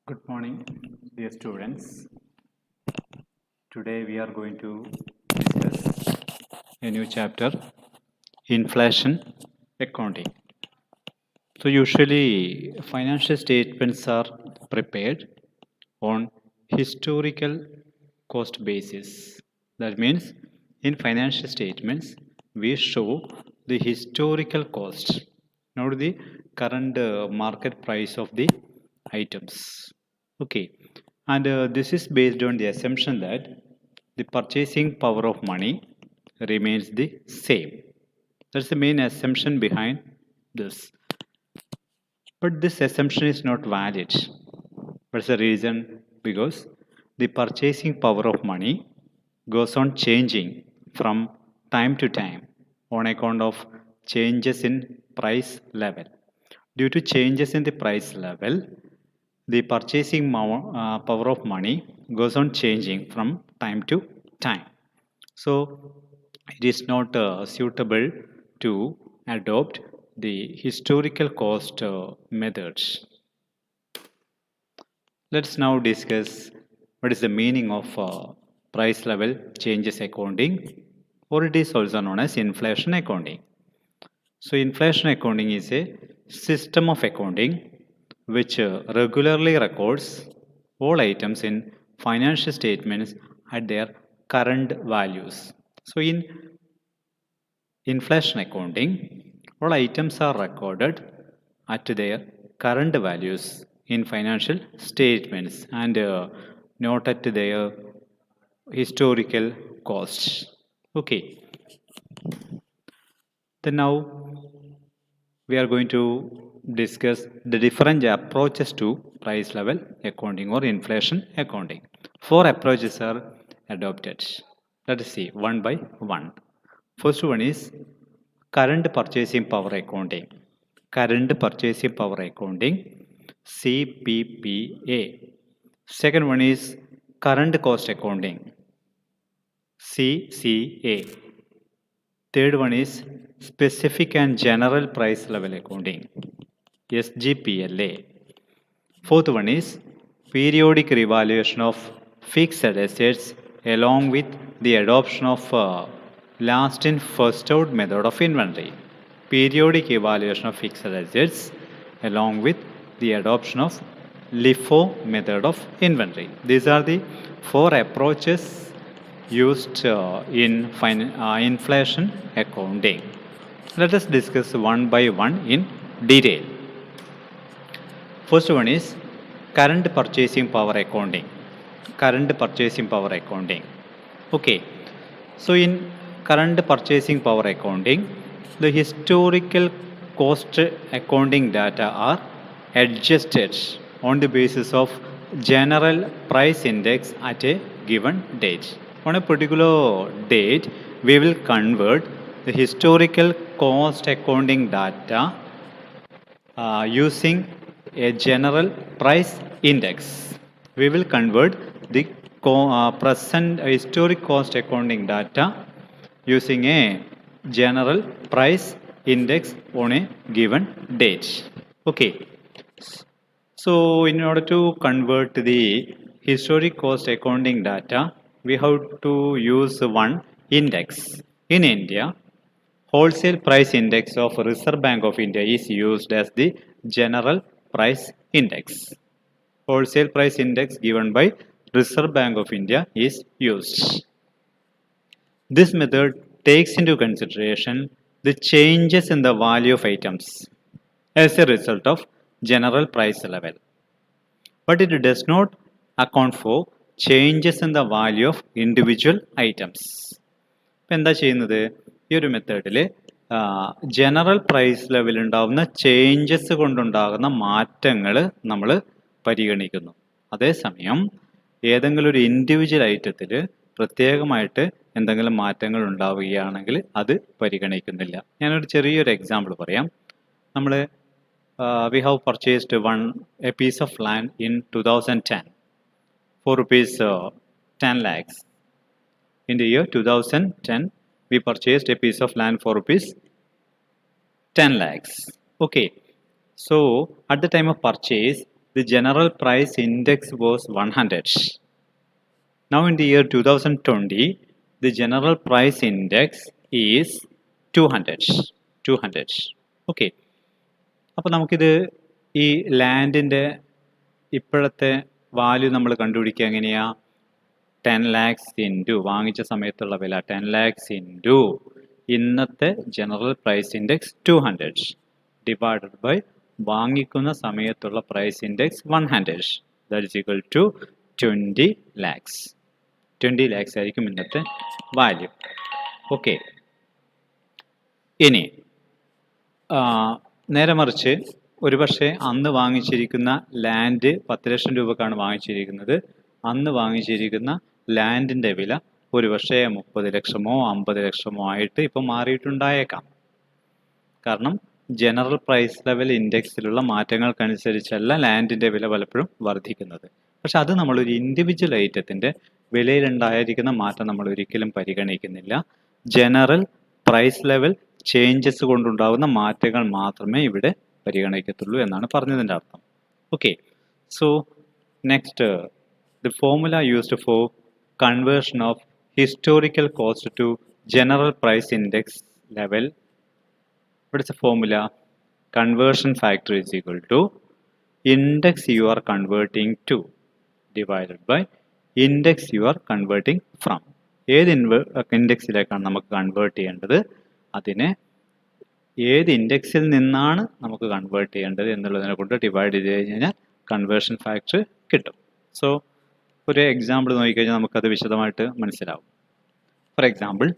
Good morning, dear students. Today we are going to discuss a new chapter, inflation accounting. So usually financial statements are prepared on historical cost basis. That means in financial statements we show the historical cost, not the current market price of the items. Okay, and this is based on the assumption that the purchasing power of money remains the same. That's the main assumption behind this. But this assumption is not valid. What's the reason? Because the purchasing power of money goes on changing from time to time on account of changes in price level. Due to changes in the price level, the purchasing power of money goes on changing from time to time. So it is not suitable to adopt the historical cost methods. Let's now discuss what is the meaning of price level changes accounting, or it is also known as inflation accounting. So inflation accounting is a system of accounting which regularly records all items in financial statements at their current values. So in inflation accounting, all items are recorded at their current values in financial statements and not at their historical costs. Okay, then now we are going to discuss the different approaches to price level accounting or inflation accounting. Four approaches are adopted. Let us see one by one. First one is current purchasing power accounting. Current purchasing power accounting, CPPA. Second one is current cost accounting, CCA. Third one is specific and general price level accounting, SGPLA. Fourth one is periodic revaluation of fixed assets along with the adoption of last in first out method of inventory. Periodic evaluation of fixed assets along with the adoption of LIFO method of inventory. These are the four approaches used in inflation accounting. Let us discuss one by one in detail. First one is current purchasing power accounting. Current purchasing power accounting. Okay, so in current purchasing power accounting, the historical cost accounting data are adjusted on the basis of general price index at a given date. On a particular date, we will convert the historical cost accounting data using a general price index. We will convert the present historic cost accounting data using a general price index on a given date. Okay. So in order to convert the historic cost accounting data, we have to use one index. In India, wholesale price index of Reserve Bank of India is used as the general price index. Wholesale price index given by Reserve Bank of India is used. This method takes into consideration the changes in the value of items as a result of general price level. But it does not account for changes in the value of individual items. ഇപ്പം എന്താ ചെയ്യുന്നത്? ഈ ഒരു മെത്തേഡിൽ general price level ഉണ്ടാകുന്ന changes കൊണ്ടുണ്ടാകുന്ന മാറ്റങ്ങൾ നമ്മൾ പരിഗണിക്കുന്നു. അതേസമയം ഏതെങ്കിലും ഒരു ഇൻഡിവിജ്വൽ ഐറ്റത്തിൽ പ്രത്യേകമായിട്ട് എന്തെങ്കിലും മാറ്റങ്ങൾ ഉണ്ടാവുകയാണെങ്കിൽ അത് പരിഗണിക്കുന്നില്ല. ഞാനൊരു ചെറിയൊരു എക്സാമ്പിൾ പറയാം. നമ്മൾ we have purchased a piece of land in 2010 for rupees 10 lakhs. In the year 2010, we purchased a piece of land for rupees 10 lakhs. Okay. So, at the time of purchase, the general price index was 100. Now in the year 2020, the general price index is 200. 200. Okay. അപ്പോൾ നമുക്കിത് ഈ ലാൻഡിൻ്റെ ഇപ്പോഴത്തെ value നമ്മൾ കണ്ടുപിടിക്കുക എങ്ങനെയാ? 10 lakhs into വാങ്ങിച്ച സമയത്തുള്ള വില 10 lakhs ഇൻറ്റു ഇന്നത്തെ general price index 200 divided by വാങ്ങിക്കുന്ന സമയത്തുള്ള price index 100. That is equal to 20 lakhs. 20 lakhs ആയിരിക്കും ഇന്നത്തെ വാല്യൂ. ഓക്കെ. ഇനി നേരെ മറിച്ച് ഒരുപക്ഷെ അന്ന് വാങ്ങിച്ചിരിക്കുന്ന ലാൻഡ് 10 ലക്ഷം രൂപക്കാണ് വാങ്ങിച്ചിരിക്കുന്നത്. അന്ന് വാങ്ങിച്ചിരിക്കുന്ന ലാൻഡിൻ്റെ വില ഒരുപക്ഷെ 30 ലക്ഷമോ 50 ലക്ഷമോ ആയിട്ട് ഇപ്പോൾ മാറിയിട്ടുണ്ടായേക്കാം. കാരണം ജനറൽ പ്രൈസ് ലെവൽ ഇൻഡെക്സിലുള്ള മാറ്റങ്ങൾക്കനുസരിച്ചല്ല ലാൻഡിൻ്റെ വില പലപ്പോഴും വർദ്ധിക്കുന്നത്. പക്ഷെ അത് നമ്മളൊരു ഇൻഡിവിജ്വൽ ഐറ്റത്തിൻ്റെ വിലയിലുണ്ടായിരിക്കുന്ന മാറ്റം നമ്മൾ ഒരിക്കലും പരിഗണിക്കുന്നില്ല. ജനറൽ പ്രൈസ് ലെവൽ ചേഞ്ചസ് കൊണ്ടുണ്ടാകുന്ന മാറ്റങ്ങൾ മാത്രമേ ഇവിടെ പരിഗണിക്കത്തുള്ളൂ എന്നാണ് പറഞ്ഞതിൻ്റെ അർത്ഥം. Okay. So next, the formula used for conversion of historical cost to general price index level. What is the formula? Conversion factor is equal to index you are converting to divided by index you are converting from. ഏത് ഇൻഡെക്സിലേക്കാണ് നമുക്ക് convert ചെയ്യേണ്ടത്, അതിനെ ഏത് ഇൻഡെക്സിൽ നിന്നാണ് നമുക്ക് convert ചെയ്യേണ്ടത് എന്നുള്ളതിനെ കൊണ്ട് ഡിവൈഡ് ചെയ്ത് കഴിഞ്ഞാൽ കൺവേർഷൻ ഫാക്ടർ കിട്ടും. സോ ഒരു എക്സാമ്പിൾ നോക്കിക്കഴിഞ്ഞാൽ നമുക്കത് വിശദമായിട്ട് മനസ്സിലാവും. For example,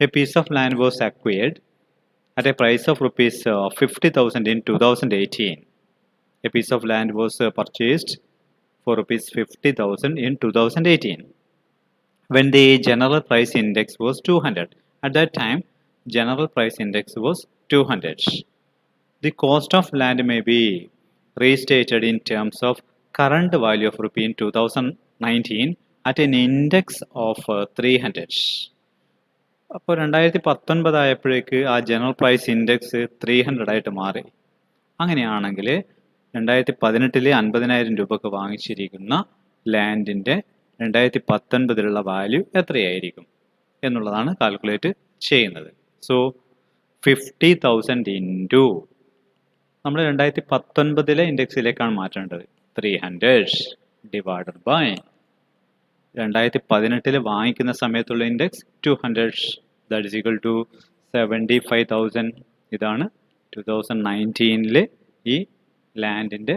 a piece of land was acquired at a price of rupees 50,000 in 2018. A piece of land was purchased for rupees 50,000 in 2018 when the general price index was 200. At that time, general price index was 200. The cost of land may be restated in terms of current value of rupee in 2019 at an index of 300. അപ്പോൾ 2019 ആയപ്പോഴേക്ക് ആ general price index 300 ആയിട്ട് മാറി. അങ്ങനെയാണെങ്കിൽ 2018 50,000 രൂപക്ക് വാങ്ങിച്ചിരിക്കുന്ന ലാൻഡിൻ്റെ 2019 value എത്രയായിരിക്കും എന്നുള്ളതാണ് calculate ചെയ്യുന്നത്. So 50,000 into നമ്മൾ 2019 ഇൻഡെക്സിലേക്കാണ് മാറ്റേണ്ടത്. 300 ഡിവൈഡഡ് ബൈ 2018 വാങ്ങിക്കുന്ന സമയത്തുള്ള index 200. That is equal to 75,000. ഇതാണ് 2019 ഈ ലാൻഡിൻ്റെ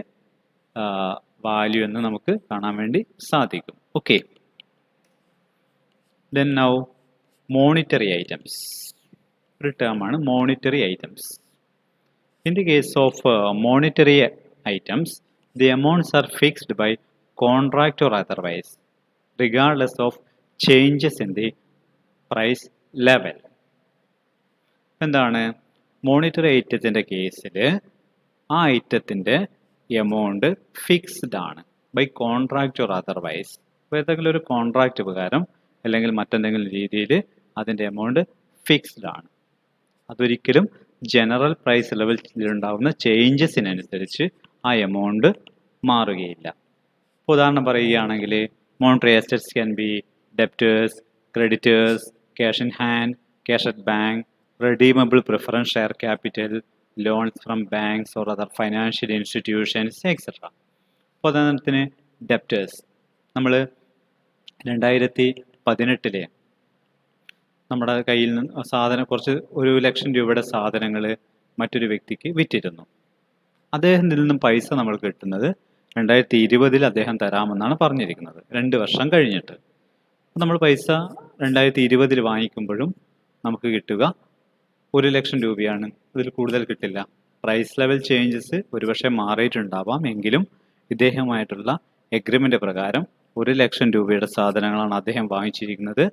വാല്യൂ എന്ന് നമുക്ക് കാണാൻ വേണ്ടി സാധിക്കും. Okay. Then now monetary items. ഒരു ടേമാണ് monetary items. In the case of monetary items, the amounts are fixed by contract or otherwise, regardless of changes in the price level. എന്താണ് മോണിറ്ററി ഐറ്റത്തിൻ്റെ കേസിൽ ആ ഐറ്റത്തിൻ്റെ എമൗണ്ട് ഫിക്സ്ഡ് ആണ് by contract or otherwise. അപ്പോൾ ഏതെങ്കിലും ഒരു contract പ്രകാരം അല്ലെങ്കിൽ മറ്റെന്തെങ്കിലും രീതിയിൽ അതിൻ്റെ എമൗണ്ട് ഫിക്സ്ഡ് ആണ്. അതൊരിക്കലും ജനറൽ പ്രൈസ് ലെവലിലുണ്ടാകുന്ന ചേഞ്ചസിനനുസരിച്ച് ആ എമൗണ്ട് മാറുകയില്ല. ഉദാഹരണം പറയുകയാണെങ്കിൽ monetary assets can be debtors, creditors, cash in hand, cash at bank, redeemable preference share capital, loans from banks or other financial institutions, etc. അപ്പോൾ ഉദാഹരണത്തിന് ഡെപ്റ്റേഴ്സ്, നമ്മൾ 2018 നമ്മുടെ കയ്യിൽ നിന്ന് സാധനം കുറച്ച് 1,00,000 രൂപയുടെ സാധനങ്ങൾ മറ്റൊരു വ്യക്തിക്ക് വിറ്റിരുന്നു. അദ്ദേഹത്തിൽ നിന്നും പൈസ നമ്മൾ കിട്ടുന്നത് 2020 അദ്ദേഹം തരാമെന്നാണ് പറഞ്ഞിരിക്കുന്നത്, 2 വർഷം കഴിഞ്ഞിട്ട്. നമ്മൾ പൈസ 2020 വാങ്ങിക്കുമ്പോഴും നമുക്ക് കിട്ടുക 1,00,000 രൂപയാണ്. ഇതിൽ കൂടുതൽ കിട്ടില്ല. പ്രൈസ് ലെവൽ ചേഞ്ചസ് ഒരുപക്ഷെ മാറിയിട്ടുണ്ടാവാം, എങ്കിലും ഇദ്ദേഹവുമായിട്ടുള്ള എഗ്രിമെൻ്റ് പ്രകാരം 1,00,000 രൂപയുടെ സാധനങ്ങളാണ് അദ്ദേഹം വാങ്ങിച്ചിരിക്കുന്നത്.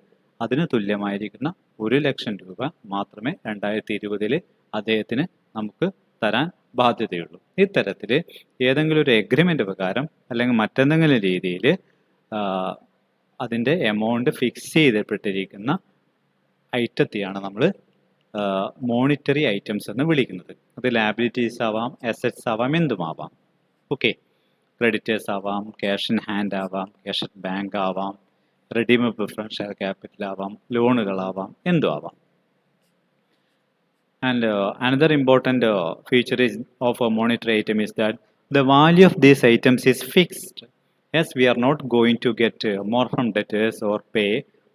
അതിന് തുല്യമായിരിക്കുന്ന 1,00,000 രൂപ മാത്രമേ 2020 അദ്ദേഹത്തിന് നമുക്ക് തരാൻ ബാധ്യതയുള്ളൂ. ഇത്തരത്തിൽ ഏതെങ്കിലും ഒരു എഗ്രിമെൻ്റ് പ്രകാരം അല്ലെങ്കിൽ മറ്റെന്തെങ്കിലും രീതിയിൽ അതിൻ്റെ എമൗണ്ട് ഫിക്സ് ചെയ്യപ്പെട്ടിരിക്കുന്ന ഐറ്റത്തെയാണ് നമ്മൾ മോണിറ്ററി ഐറ്റംസ് എന്ന് വിളിക്കുന്നത്. അത് ലാബിലിറ്റീസ് ആവാം, അസറ്റ്സ് ആവാം, എന്തുമാവാം. ഓക്കെ. ക്രെഡിറ്റേഴ്സ് ആവാം, ക്യാഷ് ഇൻ ഹാൻഡ് ആവാം, ക്യാഷ് അറ്റ് ബാങ്ക് ആവാം, redeemable preference share capital ആവാം, ലോണുകളാവാം, എന്തും ആവാം. And another important feature is of a monetary item is that the value of these items is fixed. Yes, we are not going to get more from debtors or pay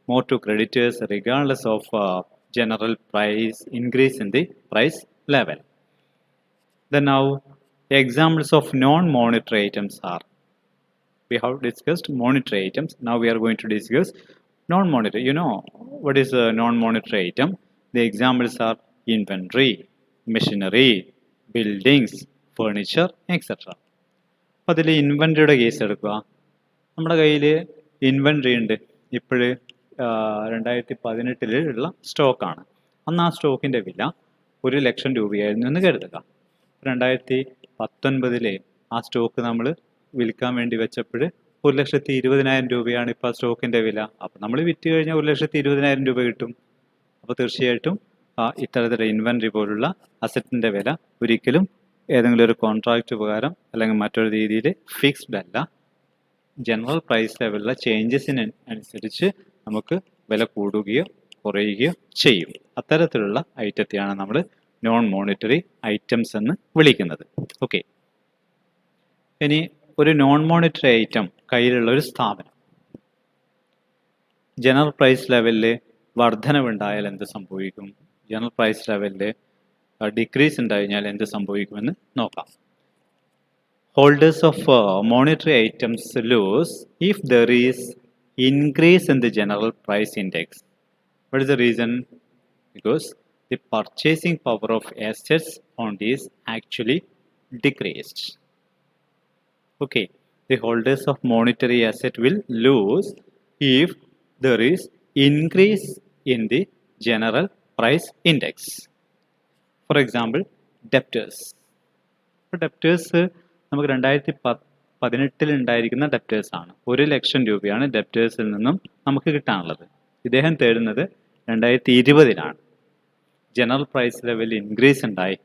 more to creditors regardless of general price increase in the price level. Then now examples of non-monetary items are, we have discussed monetary items. Now we are going to discuss non-monetary. You know what is a non-monetary item? The examples are inventory, machinery, buildings, furniture, etc. അപ്പോൾ അതിൽ ഇൻവെൻട്രിയുടെ case എടുക്കുക. നമ്മുടെ കയ്യിൽ inventory ഉണ്ട്. ഇപ്പോഴ് 2018 ഉള്ള സ്റ്റോക്കാണ്. അന്ന് ആ സ്റ്റോക്കിൻ്റെ വില 1,00,000 രൂപയായിരുന്നു എന്ന് കരുതുക. 2019 ആ സ്റ്റോക്ക് നമ്മൾ വിൽക്കാൻ വേണ്ടി വെച്ചപ്പോൾ 1,20,000 രൂപയാണ് ഇപ്പോൾ ആ സ്റ്റോക്കിൻ്റെ വില. അപ്പോൾ നമ്മൾ വിറ്റ് കഴിഞ്ഞാൽ 1,20,000 രൂപ കിട്ടും. അപ്പോൾ തീർച്ചയായിട്ടും ഇത്തരത്തിലുള്ള ഇൻവെൻട്രി പോലുള്ള അസറ്റിൻ്റെ വില ഒരിക്കലും ഏതെങ്കിലും ഒരു കോൺട്രാക്റ്റ് പ്രകാരം അല്ലെങ്കിൽ മറ്റൊരു രീതിയിൽ ഫിക്സ്ഡ് അല്ല. ജനറൽ പ്രൈസ് ലെവലിലുള്ള ചേഞ്ചസിന് അനുസരിച്ച് നമുക്ക് വില കൂടുകയോ കുറയുകയോ ചെയ്യും. അത്തരത്തിലുള്ള ഐറ്റത്തെയാണ് നമ്മൾ നോൺ മോണിറ്ററി ഐറ്റംസ് എന്ന് വിളിക്കുന്നത്. ഓക്കെ, ഇനി ഒരു നോൺ മോണിറ്ററി ഐറ്റം കയ്യിലുള്ള ഒരു സ്ഥാപനം ജനറൽ പ്രൈസ് ലെവലിൽ വർധനവുണ്ടായാൽ എന്ത് സംഭവിക്കും, ജനറൽ പ്രൈസ് ലെവലിൽ ഡിക്രീസ് ഉണ്ടായി എന്ത് സംഭവിക്കുമെന്ന് നോക്കാം. Holders of monetary items lose if there is increase in the general price index. What is the reason? Because the purchasing power of assets owned is actually decreased. Okay, the holders of monetary asset will lose if there is increase in the general price index. For example, debtors. For debtors, നമുക്ക് 2018 ഉണ്ടായിരിക്കുന്ന debtors ആണ്. 1,00,000 രൂപയാണ് ഡെപ്റ്റേഴ്സിൽ നിന്നും നമുക്ക് കിട്ടാനുള്ളത്. ഇദ്ദേഹം തേടുന്നത് 2020 general price level increase ഉണ്ടായി.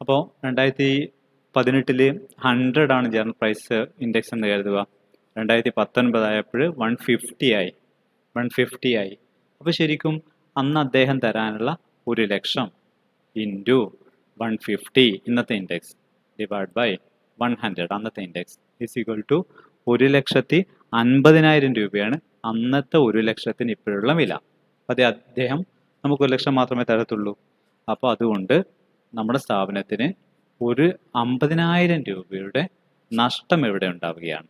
അപ്പോൾ 2018 100 ആണ് ജനറൽ പ്രൈസ് ഇൻഡെക്സ് എന്ന് കരുതുക. 2019 ആയപ്പോൾ 150 ആയി. അപ്പോൾ ശരിക്കും അന്ന് അദ്ദേഹം തരാനുള്ള 1,00,000 ഇൻറ്റു 150 ഇന്നത്തെ ഇൻഡെക്സ് ഡിവൈഡ് ബൈ 100 അന്നത്തെ ഇൻഡെക്സ് ഈസ് ഈക്വൽ ടു 1,50,000 രൂപയാണ് അന്നത്തെ 1,00,000 ഇപ്പോഴുള്ള വില. അത് അദ്ദേഹം നമുക്ക് 1,00,000 മാത്രമേ തരത്തുള്ളൂ. അപ്പോൾ അതുകൊണ്ട് നമ്മുടെ സ്ഥാപനത്തിന് 50,000 രൂപയുടെ നഷ്ടം ഇവിടെ ഉണ്ടാവുകയാണ്.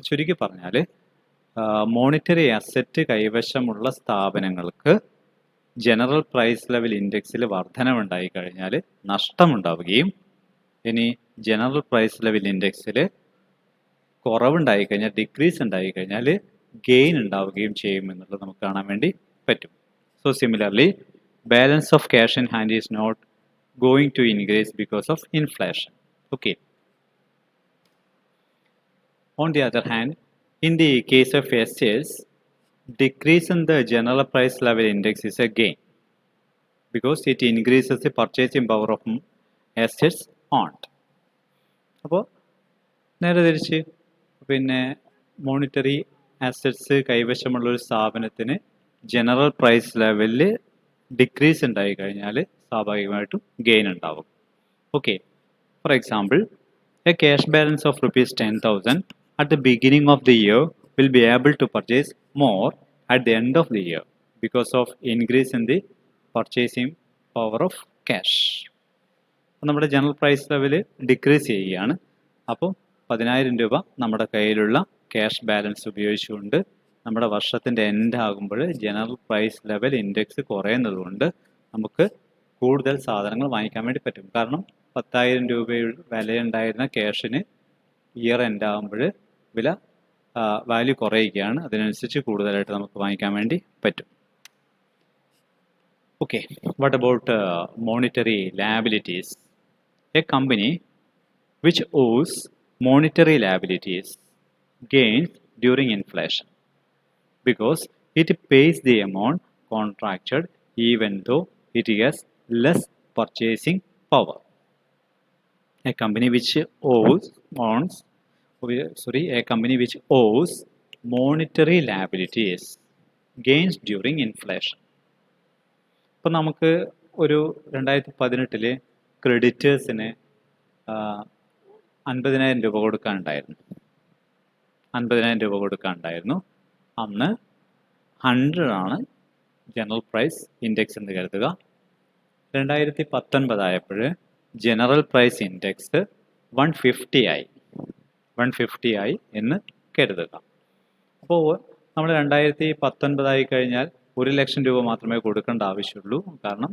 ചുരുക്കി പറഞ്ഞാൽ മോണിറ്ററി അസറ്റ് കൈവശമുള്ള സ്ഥാപനങ്ങൾക്ക് ജനറൽ പ്രൈസ് ലെവൽ ഇൻഡെക്സിൽ വർധനവുണ്ടായി കഴിഞ്ഞാൽ നഷ്ടമുണ്ടാവുകയും, ഇനി ജനറൽ പ്രൈസ് ലെവൽ ഇൻഡെക്സിൽ കുറവുണ്ടായി കഴിഞ്ഞാൽ, ഡിക്രീസ് ഉണ്ടായി കഴിഞ്ഞാൽ ഗെയിൻ ഉണ്ടാവുകയും ചെയ്യും എന്നുള്ളത് നമുക്ക് കാണാൻ വേണ്ടി പറ്റും. So similarly balance of cash in hand is not going to increase because of inflation. Okay. On the other hand, in the case of assets, decrease in the general price level index is a gain because it increases the purchasing power of assets owned. അപ്പോൾ നേരെ തിരിച്ച് പിന്നെ monetary assets കൈവശമുള്ള ഒരു സ്ഥാപനത്തിന് general price ലെവലിൽ decrease ഉണ്ടായി കഴിഞ്ഞാൽ സ്വാഭാവികമായിട്ടും ഗെയിൻ ഉണ്ടാവും. Okay, four example, A cash balance of ₹10,000 at the beginning of the year will be able to purchase more at the end of the year because of increase in the purchasing power of cash. നമ്മുടെ general price level decrease ചെയ്യുകയാണ്. അപ്പോൾ 10,000 രൂപ നമ്മുടെ കയ്യിലുള്ള cash balance ഉപയോഗിച്ചുകൊണ്ട് നമ്മുടെ വർഷത്തിൻ്റെ end ആകുമ്പോൾ ജനറൽ പ്രൈസ് ലെവൽ ഇൻഡെക്സ് കുറയുന്നത് കൊണ്ട് നമുക്ക് കൂടുതൽ സാധനങ്ങൾ വാങ്ങിക്കാൻ വേണ്ടി പറ്റും. കാരണം 10,000 രൂപ വിലയുണ്ടായിരുന്ന ക്യാഷിന് ഇയർ എൻഡ് ആകുമ്പോൾ വില വാല്യൂ കുറയുകയാണ്. അതിനനുസരിച്ച് കൂടുതലായിട്ട് നമുക്ക് വാങ്ങിക്കാൻ വേണ്ടി പറ്റും. Okay, what about monetary liabilities? A company which owes monetary liabilities gains during inflation because it pays the amount contracted even though it has less purchasing power. A company which owns a company which owes monetary liabilities gains during inflation. ഇപ്പം നമുക്ക് ഒരു 2018 ക്രെഡിറ്റേഴ്സിന് 50,000 രൂപ കൊടുക്കാനുണ്ടായിരുന്നു. 50,000 രൂപ കൊടുക്കാനുണ്ടായിരുന്നു. അന്ന് 100 ആണ് general price index എന്ന് കരുതുക. 2019 ആയപ്പോൾ ജനറൽ പ്രൈസ് ഇൻഡെക്സ് 150 ആയി എന്ന് കരുതുക. അപ്പോൾ നമ്മൾ 2019 ആയി കഴിഞ്ഞാൽ 1,00,000 രൂപ മാത്രമേ കൊടുക്കേണ്ട ആവശ്യമുള്ളൂ. കാരണം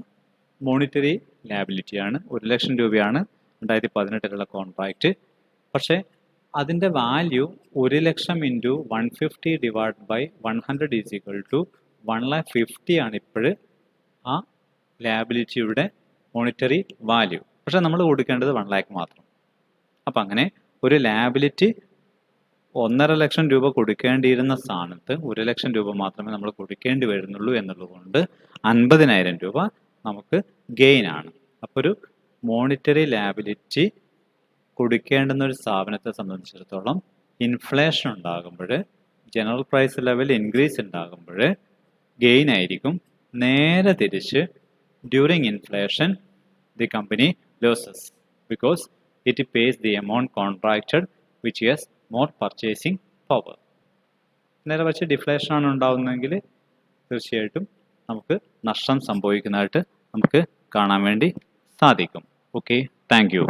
മോണിറ്ററി ലാബിലിറ്റിയാണ്. 1,00,000 രൂപയാണ് 2018 കോൺട്രാക്റ്റ്. പക്ഷേ അതിൻ്റെ value 1,00,000 into 150 divide by 100 is equal to 1,50,000 ആണ് ഇപ്പോൾ ആ ലാബിലിറ്റിയുടെ മോണിറ്ററി വാല്യൂ. പക്ഷേ നമ്മൾ കൊടുക്കേണ്ടത് 1,00,000 മാത്രം. അപ്പം അങ്ങനെ ഒരു ലാബിലിറ്റി 1,50,000 രൂപ കൊടുക്കേണ്ടിയിരുന്ന സ്ഥാനത്ത് 1,00,000 രൂപ മാത്രമേ നമ്മൾ കൊടുക്കേണ്ടി വരുന്നുള്ളൂ എന്നുള്ളതുകൊണ്ട് 50,000 രൂപ നമുക്ക് ഗെയിൻ ആണ്. അപ്പോൾ ഒരു മോണിറ്ററി ലാബിലിറ്റി കൊടുക്കേണ്ടുന്ന ഒരു സ്ഥാപനത്തെ സംബന്ധിച്ചിടത്തോളം ഇൻഫ്ലേഷൻ ഉണ്ടാകുമ്പോൾ, ജനറൽ പ്രൈസ് ലെവൽ ഇൻക്രീസ് ഉണ്ടാകുമ്പോൾ ഗെയിൻ ആയിരിക്കും. നേരെ തിരിച്ച് during inflation the company losses because it pace the amount contracted which has more purchasing power. നേരെ വച്ച് ഡിഫ്ലേഷൻ ആണ് ഉണ്ടാകുന്നതെങ്കിൽ തീർച്ചയായിട്ടും നമുക്ക് നഷ്ടം സംഭവിക്കുന്നതായിട്ട് നമുക്ക് കാണാൻ വേണ്ടി സാധിക്കും. Okay, thank you.